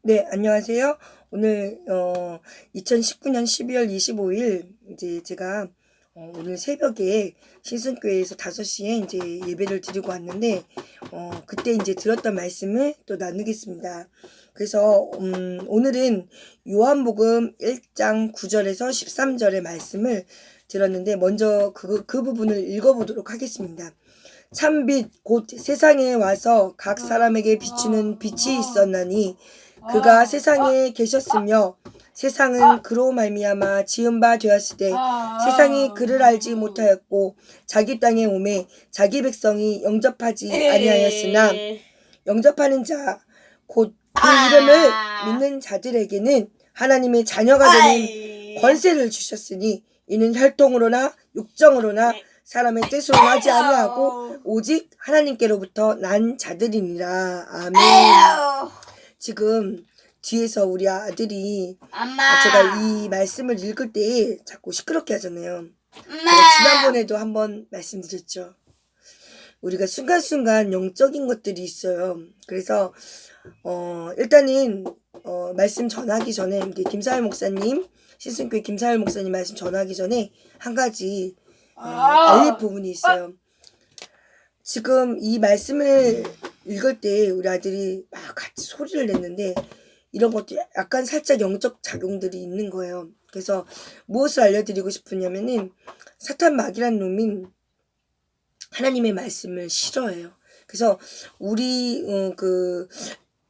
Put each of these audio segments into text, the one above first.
네, 안녕하세요. 오늘 2019년 12월 25일 이제 제가 오늘 새벽에 신순교회에서 5시에 이제 예배를 드리고 왔는데 그때 이제 들었던 말씀을 또 나누겠습니다. 그래서 오늘은 요한복음 1장 9절에서 13절의 말씀을 들었는데 먼저 그 부분을 읽어보도록 하겠습니다. 참빛 곧 세상에 와서 각 사람에게 비추는 빛이 있었나니 그가 세상에 계셨으며 세상은 그로 말미암아 지은 바 되었을 때 세상이 그를 알지 못하였고 자기 땅에 오매 자기 백성이 영접하지 아니하였으나 영접하는 자 곧 그 이름을 믿는 자들에게는 하나님의 자녀가 되는 권세를 주셨으니 이는 혈통으로나 육정으로나 사람의 뜻으로 하지 아니하고 오직 하나님께로부터 난 자들이니라. 아멘. 지금 뒤에서 우리 아들이 제가 이 말씀을 읽을 때 자꾸 시끄럽게 하잖아요. 제가 지난번에도 한번 말씀드렸죠. 우리가 순간순간 영적인 것들이 있어요. 그래서 일단은 말씀 전하기 전에 김사일 목사님, 신순교회 김사일 목사님 말씀 전하기 전에 한 가지 알릴 부분이 있어요. 지금 이 말씀을 읽을 때 우리 아들이 막 같이 소리를 냈는데 이런 것도 약간 살짝 영적 작용들이 있는 거예요. 그래서 무엇을 알려드리고 싶으냐면은 사탄 마귀란 놈인 하나님의 말씀을 싫어해요. 그래서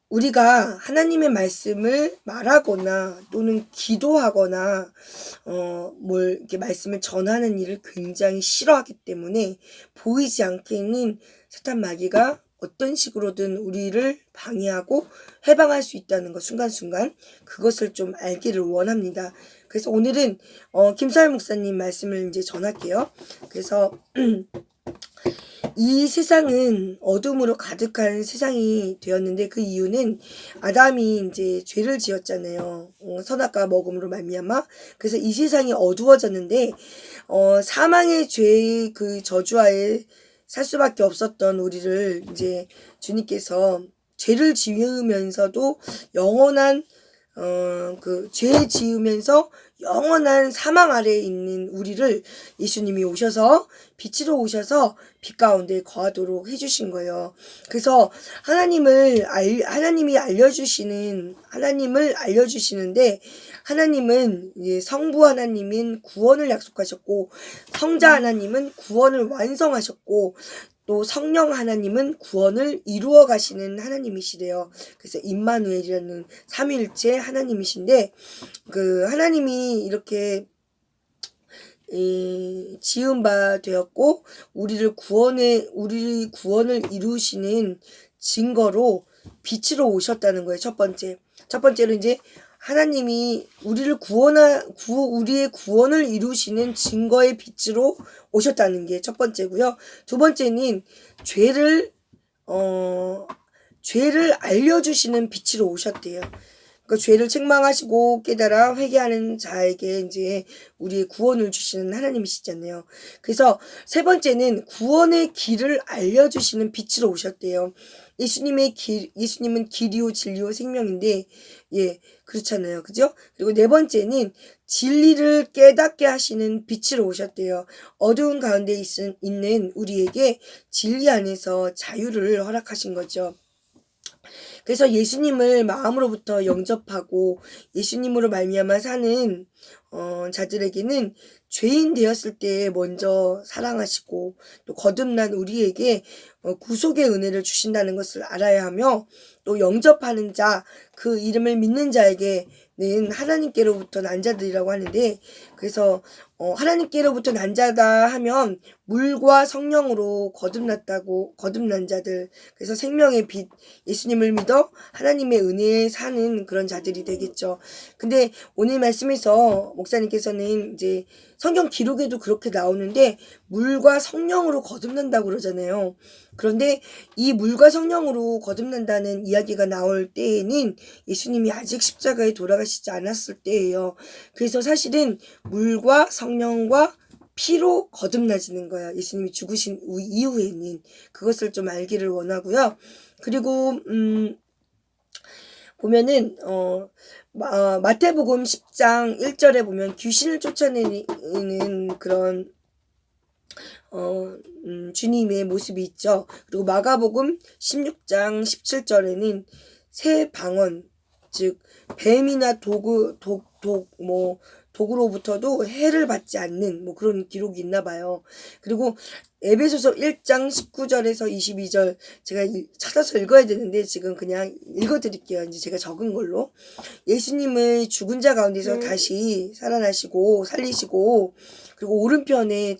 우리가 하나님의 말씀을 말하거나 또는 기도하거나 이렇게 말씀을 전하는 일을 굉장히 싫어하기 때문에 보이지 않게는 사탄 마귀가 어떤 식으로든 우리를 방해하고 해방할 수 있다는 것 순간순간 그것을 좀 알기를 원합니다. 그래서 오늘은 김사일 목사님 말씀을 이제 전할게요. 그래서 이 세상은 어둠으로 가득한 세상이 되었는데 그 이유는 아담이 이제 죄를 지었잖아요. 선악과 먹음으로 말미암아. 그래서 이 세상이 어두워졌는데 사망의 죄의 그 저주하에 살 수밖에 없었던 우리를 이제 주님께서 죄를 지으면서도 영원한 죄 지으면서 영원한 사망 아래에 있는 우리를 예수님이 오셔서 빛으로 오셔서 빛 가운데 거하도록 해주신 거예요. 그래서 하나님을 하나님이 하나님을 알려주시는데 하나님은 성부 하나님인 구원을 약속하셨고 성자 하나님은 구원을 완성하셨고 또 성령 하나님은 구원을 이루어 가시는 하나님이시래요. 그래서 임마누엘이라는 삼위일체 하나님이신데 그 하나님이 이렇게 지은 바 되었고 우리 구원을 이루시는 증거로 빛으로 오셨다는 거예요. 첫 번째로 이제 하나님이 우리의 구원을 이루시는 증거의 빛으로 오셨다는 게 첫 번째고요. 두 번째는 죄를 알려주시는 빛으로 오셨대요. 그 죄를 책망하시고 깨달아 회개하는 자에게 이제 우리의 구원을 주시는 하나님이시잖아요. 그래서 세 번째는 구원의 길을 알려주시는 빛으로 오셨대요. 예수님은 길이요 진리요 생명인데 그렇잖아요. 그죠? 그리고 네 번째는 진리를 깨닫게 하시는 빛으로 오셨대요. 어두운 가운데 있는 우리에게 진리 안에서 자유를 허락하신 거죠. 그래서 예수님을 마음으로부터 영접하고 예수님으로 말미암아 사는 자들에게는 죄인 되었을 때 먼저 사랑하시고 또 거듭난 우리에게 구속의 은혜를 주신다는 것을 알아야 하며 또 영접하는 자, 그 이름을 믿는 자에게는 하나님께로부터 난 자들이라고 하는데 그래서 하나님께로부터 난 자다 하면 물과 성령으로 거듭난 자들, 그래서 생명의 빛 예수님을 믿어 하나님의 은혜에 사는 그런 자들이 되겠죠. 근데 오늘 말씀에서 목사님께서는 이제 성경 기록에도 그렇게 나오는데 물과 성령으로 거듭난다고 그러잖아요. 그런데 이 물과 성령으로 거듭난다는 이야기가 나올 때에는 예수님이 아직 십자가에 돌아가시지 않았을 때예요. 그래서 사실은 물과 성령과 피로 거듭나지는 거야. 예수님이 죽으신 이후에는. 그것을 좀 알기를 원하고요. 그리고 보면은 마태복음 10장 1절에 보면 귀신을 쫓아내는 그런 주님의 모습이 있죠. 그리고 마가복음 16장 17절에는 새 방언, 즉 뱀이나 독으로부터도 해를 받지 않는 뭐 그런 기록이 있나 봐요. 그리고 에베소서 1장 19절에서 22절 제가 찾아서 읽어야 되는데 지금 그냥 읽어드릴게요. 이제 제가 적은 걸로. 예수님을 죽은 자 가운데서 다시 살아나시고 살리시고 그리고 오른편에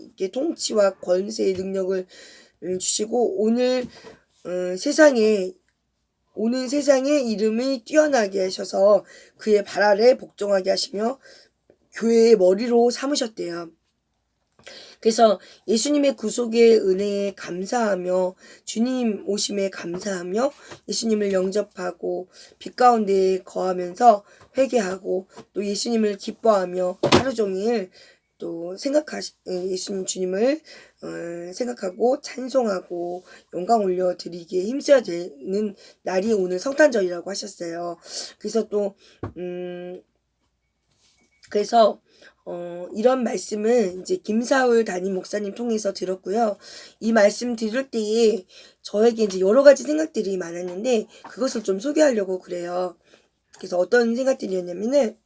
이렇게 통치와 권세의 능력을 주시고 오는 세상에 이름을 뛰어나게 하셔서 그의 발 아래 복종하게 하시며 교회의 머리로 삼으셨대요. 그래서 예수님의 구속의 은혜에 감사하며 주님 오심에 감사하며 예수님을 영접하고 빛 가운데 거하면서 회개하고 또 예수님을 기뻐하며 하루 종일 또 예수님 주님을 생각하고 찬송하고 영광 올려드리기에 힘써야 되는 날이 오늘 성탄절이라고 하셨어요. 그래서 또 이런 말씀을 이제 김사울 담임 목사님 통해서 들었고요. 이 말씀 들을 때에 저에게 이제 여러 가지 생각들이 많았는데 그것을 좀 소개하려고 그래요. 그래서 어떤 생각들이었냐면은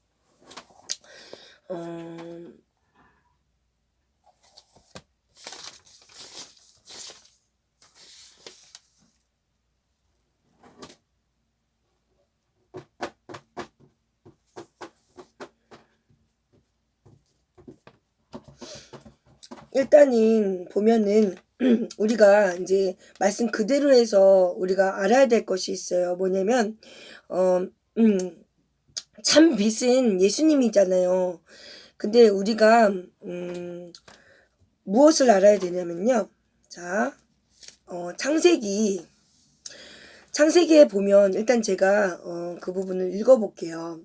일단은 보면은 우리가 이제 말씀 그대로 해서 우리가 알아야 될 것이 있어요. 뭐냐면 참 빛은 예수님이잖아요. 근데 우리가 무엇을 알아야 되냐면요. 자, 창세기에 보면 일단 제가 그 부분을 읽어볼게요.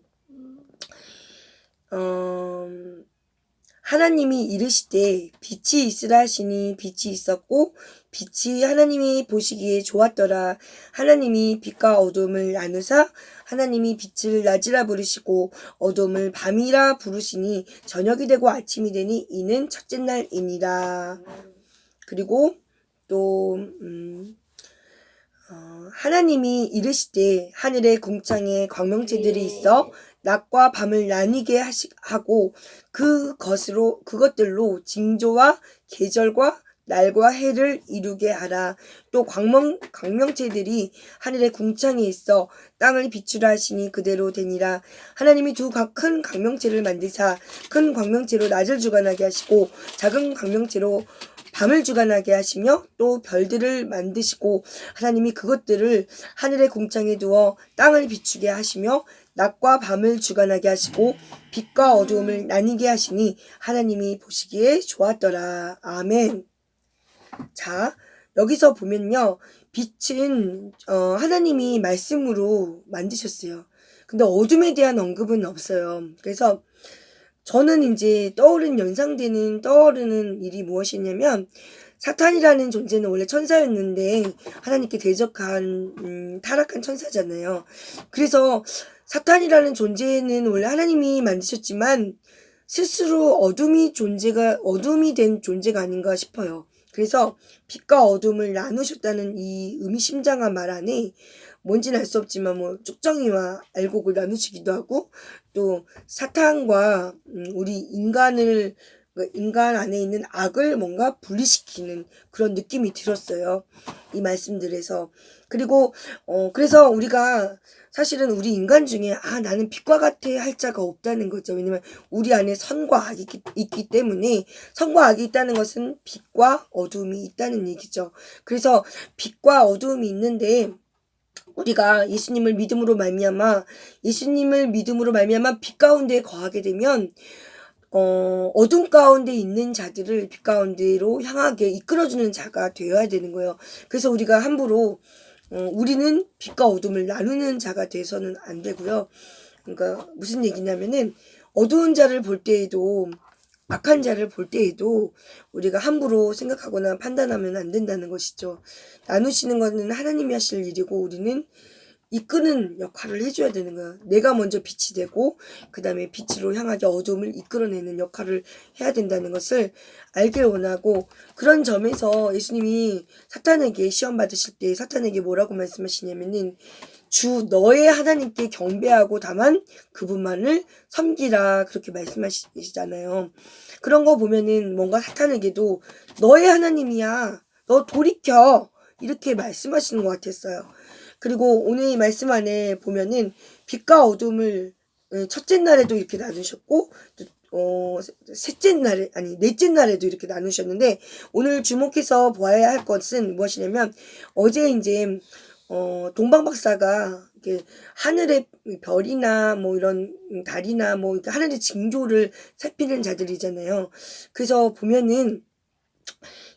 하나님이 이르시되 빛이 있으라 하시니 빛이 있었고 빛이 하나님이 보시기에 좋았더라. 하나님이 빛과 어둠을 나누사 하나님이 빛을 낮이라 부르시고 어둠을 밤이라 부르시니 저녁이 되고 아침이 되니 이는 첫째 날이니라. 그리고 또 하나님이 이르시되 하늘의 궁창에 광명체들이 있어 낮과 밤을 나뉘게 하고 그것들로 징조와 계절과 날과 해를 이루게 하라. 또 광명체들이 하늘의 궁창에 있어 땅을 비추라 하시니 그대로 되니라. 하나님이 두 큰 광명체를 만드사 큰 광명체로 낮을 주관하게 하시고 작은 광명체로 밤을 주관하게 하시며 또 별들을 만드시고 하나님이 그것들을 하늘의 궁창에 두어 땅을 비추게 하시며 낮과 밤을 주관하게 하시고 빛과 어두움을 나뉘게 하시니 하나님이 보시기에 좋았더라. 아멘. 자, 여기서 보면요. 빛은 하나님이 말씀으로 만드셨어요. 근데 어둠에 대한 언급은 없어요. 그래서 저는 이제 떠오르는 일이 무엇이냐면 사탄이라는 존재는 원래 천사였는데 하나님께 대적한 타락한 천사잖아요. 그래서 사탄이라는 존재는 원래 하나님이 만드셨지만 스스로 어둠이 된 존재가 아닌가 싶어요. 그래서 빛과 어둠을 나누셨다는 이 의미심장한 말 안에 뭔지는 알 수 없지만 뭐 쭉정이와 알곡을 나누시기도 하고 또 사탄과 우리 인간 안에 있는 악을 뭔가 분리시키는 그런 느낌이 들었어요. 이 말씀들에서. 그리고 그래서 우리가 사실은 우리 인간 중에 나는 빛과 같아 할 자가 없다는 거죠. 왜냐면 우리 안에 선과 악이 있기 때문에 선과 악이 있다는 것은 빛과 어둠이 있다는 얘기죠. 그래서 빛과 어둠이 있는데 우리가 예수님을 믿음으로 말미암아 빛 가운데 거하게 되면 어둠 가운데 있는 자들을 빛 가운데로 향하게 이끌어주는 자가 되어야 되는 거예요. 그래서 우리가 함부로 우리는 빛과 어둠을 나누는 자가 돼서는 안 되고요. 그러니까 무슨 얘기냐면은 어두운 자를 볼 때에도 악한 자를 볼 때에도 우리가 함부로 생각하거나 판단하면 안 된다는 것이죠. 나누시는 것은 하나님이 하실 일이고 우리는 이끄는 역할을 해줘야 되는 거야. 내가 먼저 빛이 되고 그 다음에 빛으로 향하게 어둠을 이끌어내는 역할을 해야 된다는 것을 알길 원하고, 그런 점에서 예수님이 사탄에게 시험 받으실 때 사탄에게 뭐라고 말씀하시냐면은 주 너의 하나님께 경배하고 다만 그분만을 섬기라, 그렇게 말씀하시잖아요. 그런 거 보면은 뭔가 사탄에게도 너의 하나님이야, 너 돌이켜, 이렇게 말씀하시는 것 같았어요. 그리고 오늘 이 말씀 안에 보면은 빛과 어둠을 첫째 날에도 이렇게 나누셨고, 셋째 날에, 아니 넷째 날에도 이렇게 나누셨는데, 오늘 주목해서 보아야 할 것은 무엇이냐면, 어제 이제 동방 박사가 이렇게 하늘의 별이나 뭐 이런 달이나 뭐 이렇게 하늘의 징조를 살피는 자들이잖아요. 그래서 보면은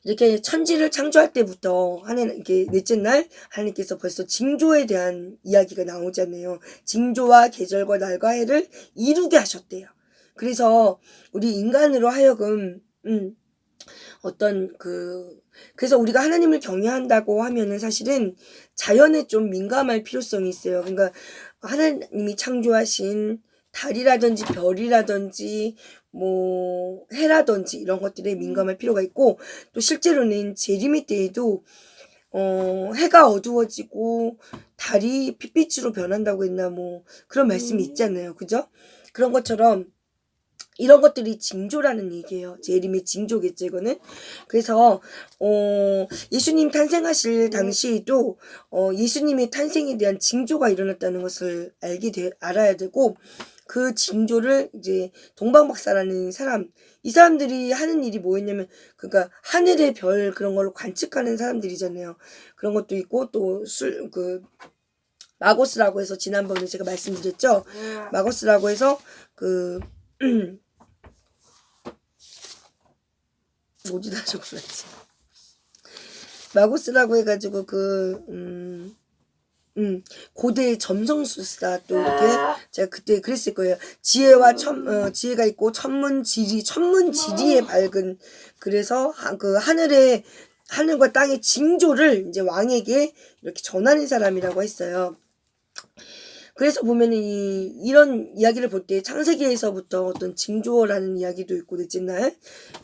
이렇게 천지를 창조할 때부터 하나님, 이게 넷째 날 하나님께서 벌써 징조에 대한 이야기가 나오잖아요. 징조와 계절과 날과 해를 이루게 하셨대요. 그래서 우리 인간으로 하여금 어떤 그래서 우리가 하나님을 경외한다고 하면은 사실은 자연에 좀 민감할 필요성이 있어요. 그러니까 하나님이 창조하신 달이라든지 별이라든지 뭐 해라든지 이런 것들에 민감할 필요가 있고, 또 실제로는 재림의 때에도 해가 어두워지고 달이 핏빛으로 변한다고 했나, 뭐 그런 말씀이 있잖아요. 그죠? 그런 것처럼 이런 것들이 징조라는 얘기예요. 재림의 징조겠죠, 이거는. 그래서 예수님 탄생하실 당시에도 예수님의 탄생에 대한 징조가 일어났다는 것을 알아야 되고, 그 징조를 이제 동방박사라는 사람, 이 사람들이 하는 일이 뭐였냐면, 그러니까 하늘의 별 그런 걸로 관측하는 사람들이잖아요. 그런 것도 있고, 또 마고스라고 해서 지난번에 제가 말씀드렸죠. 마고스라고 해서 뭐지다 적었지. 마고스라고 해가지고 고대 점성술사, 또 이렇게 제가 그때 그랬을 거예요. 지혜가 있고 천문지리에 밝은, 그래서 그 하늘과 땅의 징조를 이제 왕에게 이렇게 전하는 사람이라고 했어요. 그래서 보면은 이런 이야기를 볼 때 창세기에서부터 어떤 징조라는 이야기도 있고, 넷째 날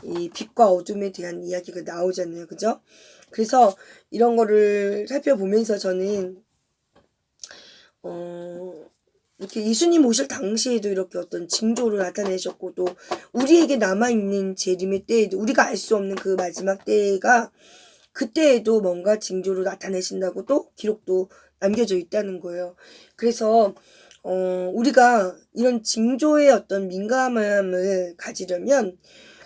이 빛과 어둠에 대한 이야기가 나오잖아요. 그죠? 그래서 이런 거를 살펴보면서 저는 이렇게 예수님 오실 당시에도 이렇게 어떤 징조를 나타내셨고, 또 우리에게 남아있는 재림의 때에도 우리가 알 수 없는 그 마지막 때가, 그때에도 뭔가 징조를 나타내신다고 또 기록도 남겨져 있다는 거예요. 그래서 우리가 이런 징조의 어떤 민감함을 가지려면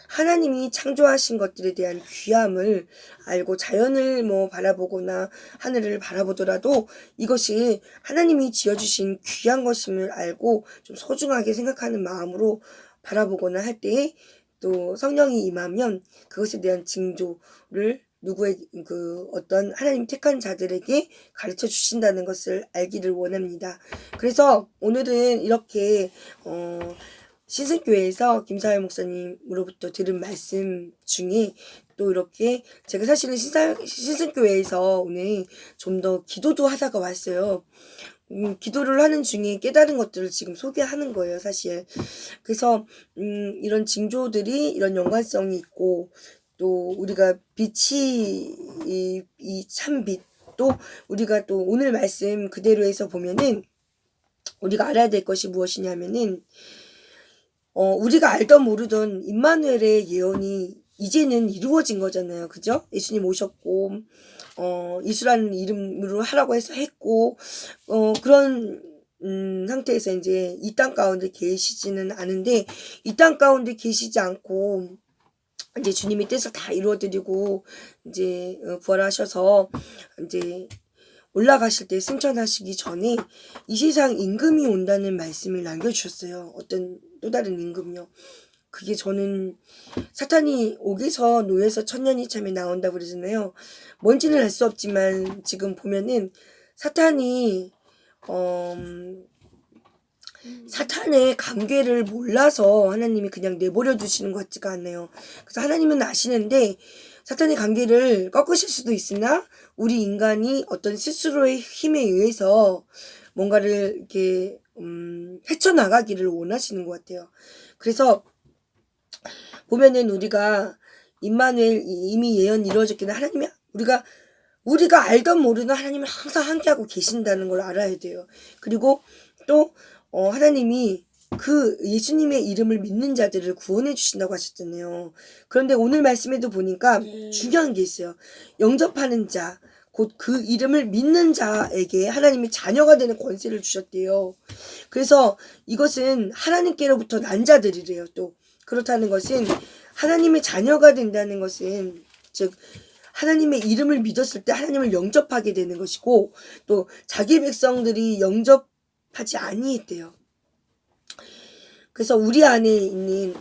하나님이 창조하신 것들에 대한 귀함을 알고, 자연을 뭐 바라보거나 하늘을 바라보더라도 이것이 하나님이 지어주신 귀한 것임을 알고 좀 소중하게 생각하는 마음으로 바라보거나 할 때에, 또 성령이 임하면 그것에 대한 징조를 어떤 하나님 택한 자들에게 가르쳐 주신다는 것을 알기를 원합니다. 그래서 오늘은 이렇게 신승교회에서 김사회 목사님으로부터 들은 말씀 중에, 또 이렇게 제가 사실은 신승교회에서 오늘 좀 더 기도도 하다가 왔어요. 기도를 하는 중에 깨달은 것들을 지금 소개하는 거예요, 사실. 그래서 이런 징조들이 이런 연관성이 있고, 또 우리가 빛이 이 참빛, 또 우리가 또 오늘 말씀 그대로 해서 보면은 우리가 알아야 될 것이 무엇이냐면은 우리가 알던 모르던 임마누엘의 예언이 이제는 이루어진 거잖아요. 그죠? 예수님 오셨고 예수라는 이름으로 하라고 해서 했고, 그런 상태에서 이제 이 땅 가운데 계시지는 않은데, 이 땅 가운데 계시지 않고 이제 주님이 뜻을 다 이루어드리고 이제 부활하셔서 이제 올라가실 때 승천하시기 전에 이 세상 임금이 온다는 말씀을 남겨주셨어요. 어떤 또 다른 임금이요. 그게 저는 사탄이 옥에서 노예에서 천년이 참에 나온다고 그러잖아요. 뭔지는 알 수 없지만 지금 보면은 사탄이 사탄의 관계를 몰라서 하나님이 그냥 내버려 두시는 것 같지가 않네요. 그래서 하나님은 아시는데 사탄의 관계를 꺾으실 수도 있으나 우리 인간이 어떤 스스로의 힘에 의해서 뭔가를 이렇게 헤쳐나가기를 원하시는 것 같아요. 그래서 보면은 우리가 임마누엘 이미 예언 이루어졌기는 하나님이 우리가 알던 모르던 하나님은 항상 함께하고 계신다는 걸 알아야 돼요. 그리고 또 하나님이 그 예수님의 이름을 믿는 자들을 구원해 주신다고 하셨잖아요. 그런데 오늘 말씀에도 보니까 중요한 게 있어요. 영접하는 자, 곧 그 이름을 믿는 자에게 하나님이 자녀가 되는 권세를 주셨대요. 그래서 이것은 하나님께로부터 난 자들이래요. 또 그렇다는 것은 하나님의 자녀가 된다는 것은 즉 하나님의 이름을 믿었을 때 하나님을 영접하게 되는 것이고 또 자기 백성들이 영접하지 아니했대요. 그래서 우리 안에 있는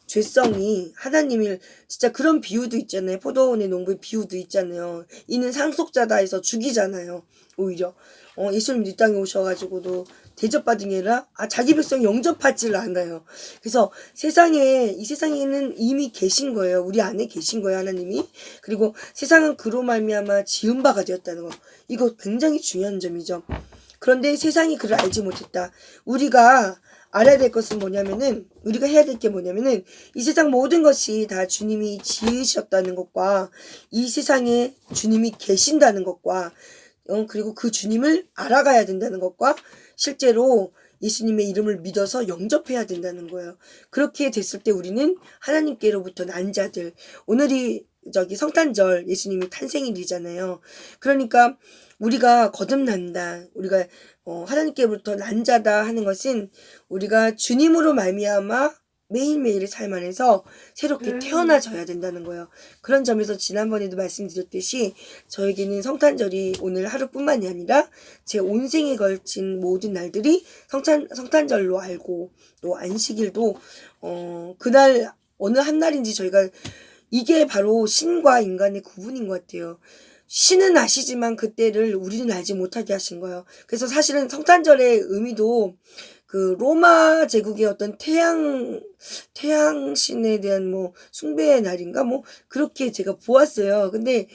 죄성이 하나님을 진짜 그런 비유도 있잖아요. 포도원의 농부의 비유도 있잖아요. 이는 상속자다 해서 죽이잖아요. 오히려 예수님 이 땅에 오셔가지고도 대접받은 게 아니라 자기 백성 영접하지를 않아요. 그래서 이 세상에는 이미 계신 거예요. 우리 안에 계신 거예요, 하나님이. 그리고 세상은 그로 말미암아 지은 바가 되었다는 거. 이거 굉장히 중요한 점이죠. 그런데 세상이 그를 알지 못했다. 우리가 알아야 될 것은 뭐냐면은 우리가 해야 될 게 뭐냐면은 이 세상 모든 것이 다 주님이 지으셨다는 것과 이 세상에 주님이 계신다는 것과 그리고 그 주님을 알아가야 된다는 것과 실제로 예수님의 이름을 믿어서 영접해야 된다는 거예요. 그렇게 됐을 때 우리는 하나님께로부터 난 자들, 오늘이 성탄절 예수님이 탄생일이잖아요. 그러니까 우리가 거듭난다. 우리가 하나님께로부터 난 자다 하는 것은 우리가 주님으로 말미암아 매일매일의 삶 안에서 새롭게 태어나져야 된다는 거예요. 그런 점에서 지난번에도 말씀드렸듯이 저에게는 성탄절이 오늘 하루뿐만이 아니라 제 온 생에 걸친 모든 날들이 성탄절로 알고 또 안식일도 그날 어느 한 날인지 저희가 이게 바로 신과 인간의 구분인 것 같아요. 신은 아시지만 그때를 우리는 알지 못하게 하신 거예요. 그래서 사실은 성탄절의 의미도 그 로마 제국의 어떤 태양신에 대한 숭배의 날인가 그렇게 제가 보았어요. 근데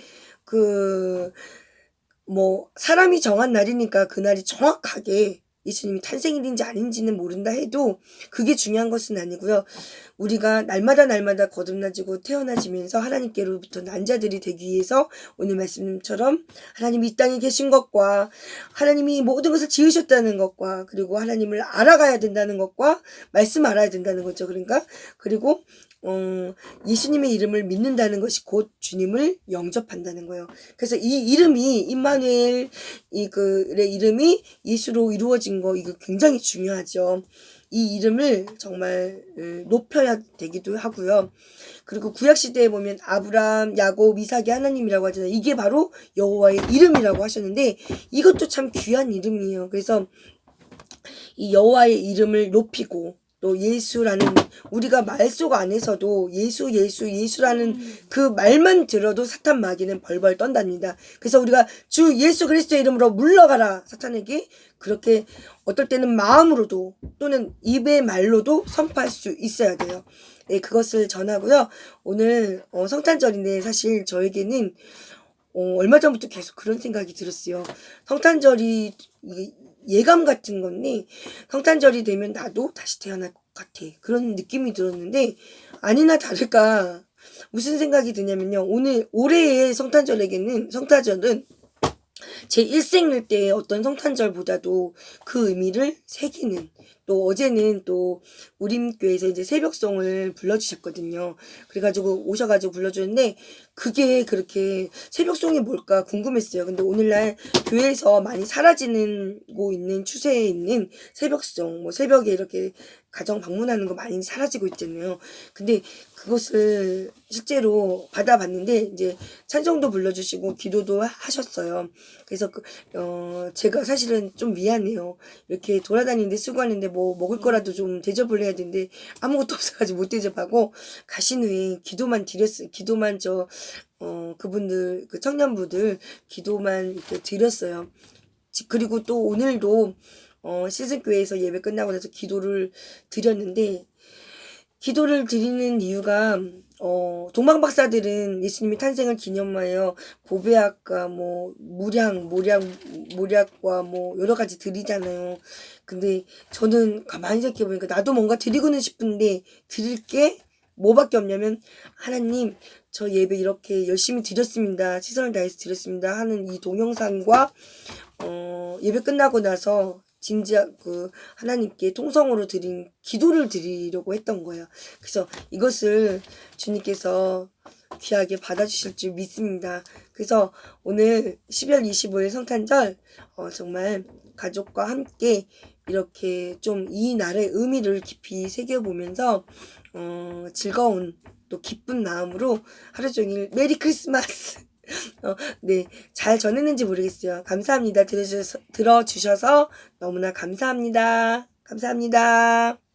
사람이 정한 날이니까 그날이 정확하게 예수님이 탄생일인지 아닌지는 모른다 해도 그게 중요한 것은 아니고요. 우리가 날마다 거듭나지고 태어나지면서 하나님께로부터 난 자들이 되기 위해서 오늘 말씀처럼 하나님이 이 땅에 계신 것과 하나님이 모든 것을 지으셨다는 것과 그리고 하나님을 알아가야 된다는 것과 말씀 알아야 된다는 거죠. 그리고 예수님의 이름을 믿는다는 것이 곧 주님을 영접한다는 거예요. 그래서 이 이름이 임마누엘 그의 이름이 예수로 이루어진 거 이거 굉장히 중요하죠. 이 이름을 정말 높여야 되기도 하고요. 그리고 구약 시대에 보면 아브람, 야곱, 이삭이 하나님이라고 하잖아요. 이게 바로 여호와의 이름이라고 하셨는데 이것도 참 귀한 이름이에요. 그래서 이 여호와의 이름을 높이고 또 예수라는 우리가 말 속 안에서도 예수라는 그 말만 들어도 사탄 마귀는 벌벌 떤답니다. 그래서 우리가 주 예수 그리스도의 이름으로 물러가라 사탄에게 그렇게 어떨 때는 마음으로도 또는 입의 말로도 선포할 수 있어야 돼요. 네, 그것을 전하고요. 오늘 성탄절인데 사실 저에게는 얼마 전부터 계속 그런 생각이 들었어요. 성탄절이 예감 같은 건데 성탄절이 되면 나도 다시 태어날 것 같아. 그런 느낌이 들었는데 아니나 다를까 무슨 생각이 드냐면요. 올해의 성탄절은 제 일생일 때의 어떤 성탄절보다도 그 의미를 새기는 또 어제는 또 우림교회에서 이제 새벽송을 불러주셨거든요. 그래가지고 오셔가지고 불러주는데 그게 그렇게 새벽송이 뭘까 궁금했어요. 근데 오늘날 교회에서 많이 사라지고 있는 추세에 있는 새벽송 새벽에 이렇게 가정 방문하는 거 많이 사라지고 있잖아요. 근데 그것을 실제로 받아봤는데 이제 찬송도 불러주시고 기도도 하셨어요. 그래서 제가 사실은 좀 미안해요. 이렇게 돌아다니는데 쓰고 하는데 먹을 거라도 좀 대접을 해야 되는데 아무것도 없어가지고 못 대접하고 가신 후에 기도만 드렸어요. 기도만 그분들 그 청년부들 기도만 이렇게 드렸어요. 그리고 또 오늘도 시즌교회에서 예배 끝나고 나서 기도를 드렸는데 기도를 드리는 이유가 동방 박사들은 예수님의 탄생을 기념하여 보배악과 뭐 모략과 뭐 여러 가지 드리잖아요. 근데 저는 가만히 생각해 보니까 나도 뭔가 드리고는 싶은데 드릴 게 뭐밖에 없냐면 하나님 저 예배 이렇게 열심히 드렸습니다. 최선을 다해서 드렸습니다. 하는 이 동영상과 예배 끝나고 나서 진지한 하나님께 통성으로 드린 기도를 드리려고 했던 거예요. 그래서 이것을 주님께서 귀하게 받아주실 줄 믿습니다. 그래서 오늘 12월 25일 성탄절 정말 가족과 함께 이렇게 좀 이 날의 의미를 깊이 새겨보면서 즐거운 또 기쁜 마음으로 하루 종일 메리 크리스마스 네, 잘 전했는지 모르겠어요. 감사합니다. 들어주셔서 너무나 감사합니다. 감사합니다.